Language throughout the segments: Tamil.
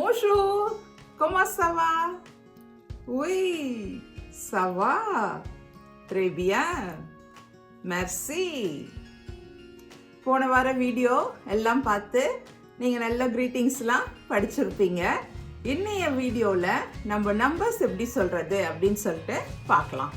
Bonjour, comment ça va? Oui, ça va. Très bien. Merci. போன வார வீடியோ எல்லாம் பார்த்து நீங்கள் நல்ல க்ரீட்டிங்ஸ்லாம் படிச்சிருப்பீங்க. இன்னைய வீடியோவில் நம்ம நம்பர்ஸ் எப்படி சொல்கிறது அப்படின்னு சொல்லிட்டு பார்க்கலாம்.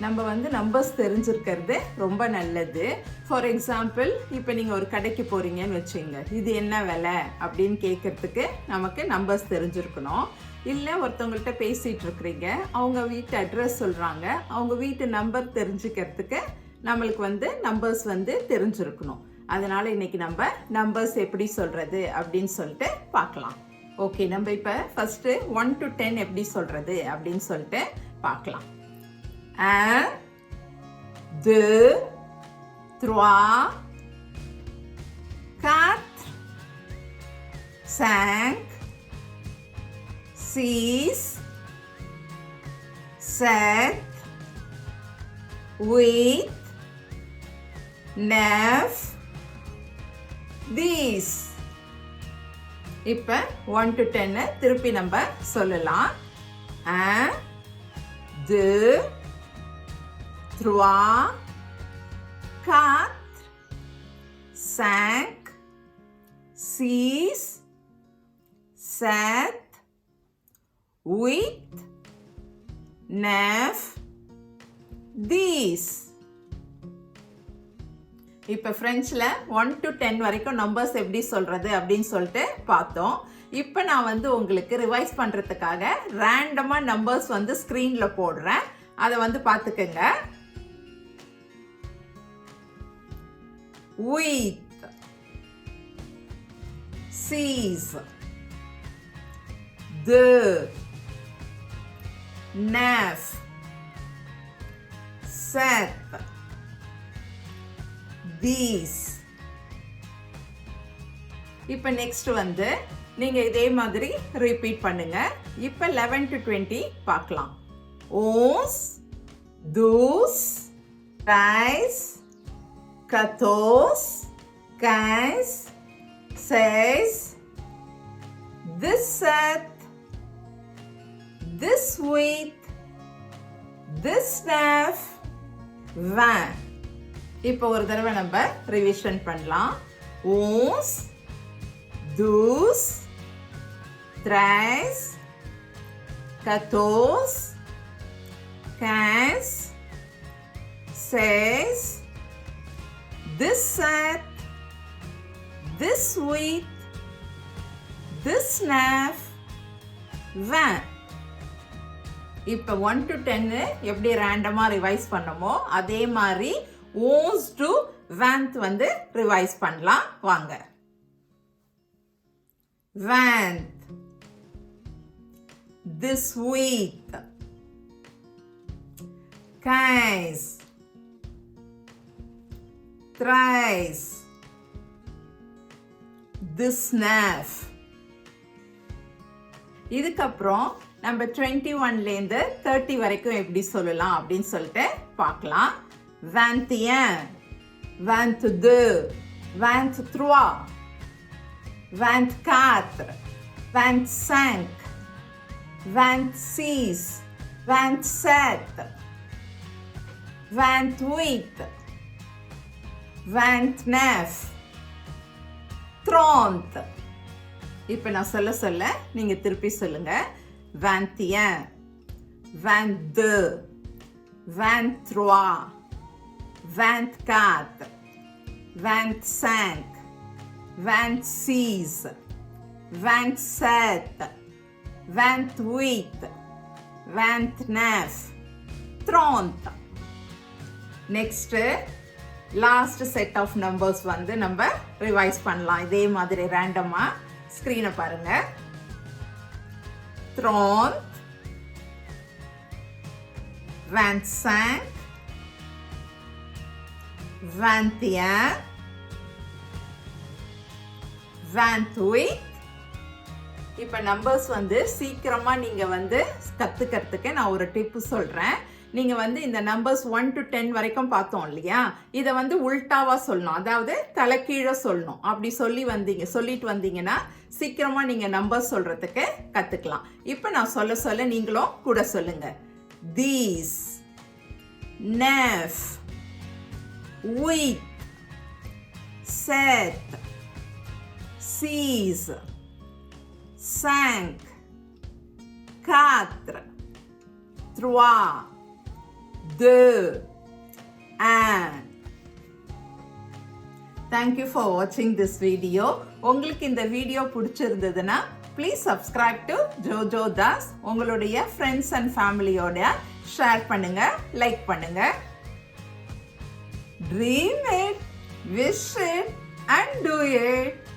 நம்ம நம்பர்ஸ் தெரிஞ்சிருக்கிறது ரொம்ப நல்லது. ஃபார் எக்ஸாம்பிள், இப்போ நீங்கள் ஒரு கடைக்கு போகிறீங்கன்னு வச்சுங்க, இது என்ன விலை அப்படின்னு கேட்குறதுக்கு நமக்கு நம்பர்ஸ் தெரிஞ்சிருக்கணும். இல்லை ஒருத்தவங்கள்ட்ட பேசிகிட்டு இருக்கிறீங்க, அவங்க வீட்டு அட்ரஸ் சொல்கிறாங்க, அவங்க வீட்டு நம்பர் தெரிஞ்சுக்கிறதுக்கு நம்மளுக்கு நம்பர்ஸ் தெரிஞ்சிருக்கணும். அதனால் இன்றைக்கி நம்ம நம்பர்ஸ் எப்படி சொல்கிறது அப்படின்னு சொல்லிட்டு பார்க்கலாம். ஓகே, நம்ம இப்போ ஃபஸ்ட்டு 1 to 10 எப்படி சொல்கிறது அப்படின்னு சொல்லிட்டு பார்க்கலாம். 1, 2, 3, 4, 5, 6, 7, 8, 9, 10. இப்போ 1 to 10 திருப்பி நம்ம சொல்லலாம். 1, 2, 3, 4, 5, 6, 7, 8, 9, 10. இப்போ ஃப்ரெஞ்சில் 1 to 10 வரைக்கும் நம்பர்ஸ் எப்படி சொல்கிறது அப்படின்னு சொல்லிட்டு பார்த்தோம். இப்போ நான் உங்களுக்கு ரிவைஸ் பண்ணுறதுக்காக ரேண்டமாக நம்பர்ஸ் ஸ்க்ரீனில் போடுறேன். அதை பார்த்துக்கங்க. 8, 6, 2, 9, 7, 10. இப்போ நெக்ஸ்ட் நீங்கள் இதே மாதிரி ரிப்பீட் பண்ணுங்க. இப்போ 11 to 20 பார்க்கலாம். 11, 12, 13, 14, 15, 16, 17, 18, 19, 20. இப்போ ஒரு தடவை நம்ம ரிவிஷன் பண்ணலாம். 11, 12, 13, 14, 15, 16, 17, 18, 19, 20. இப்போ 1 to 10 எப்படி ரேண்டமாக ரிவைஸ் பண்ணமோ அதே மாதிரி 11 to 20 ரிவைஸ் பண்ணலாம். வாங்க. 20, this week. 15, 13, this neuf. இதுக்கப்புறம் நம்ம 21லேருந்து 30 வரைக்கும் எப்படி சொல்லலாம் அப்படின்னு சொல்லிட்டு பார்க்கலாம். 21, 22, 23, 24, 25, 26, 27, 28, 29, 30. இப்போ நான் சொல்ல நீங்கள் திருப்பி சொல்லுங்க. 21, 22, 23, 24, 25, 26, 27, 28, 29, 30. Next last set of numbers நம்ம ரிவைஸ் பண்ணலாம். இதே மாதிரி ரேண்டமாக ஸ்க்ரீனை பாருங்க. 30, 25, 21, 28. இப்போ நம்பர்ஸ் சீக்கிரமாக நீங்கள் கற்றுக்கிறதுக்கு நான் ஒரு டிப்பு சொல்கிறேன். நீங்கள் வந்து இந்த நம்பர்ஸ் 1 to 10 வரைக்கும் பார்த்தோம் இல்லையா, இதை வந்து உல்டாவாக சொல்லணும், அதாவது தலைக்கீழே சொல்லணும். அப்படி சொல்லிட்டு வந்தீங்கன்னா சீக்கிரமாக நீங்கள் நம்பர்ஸ் சொல்கிறதுக்கு கற்றுக்கலாம். இப்போ நான் சொல்ல நீங்களும் கூட சொல்லுங்க. These, neuf, huit, sept, six, cinq, quatre, trois, deux, un. Thank you for watching this video. உங்களுக்கு இந்த வீடியோ பிடிச்சிருந்ததுன்னா please subscribe to Jojoe Dasse. உங்களுடைய ஃப்ரெண்ட்ஸ் அண்ட் ஃபேமிலியோட ஷேர் பண்ணுங்க, லைக் பண்ணுங்க. Dream it, wish it and do it.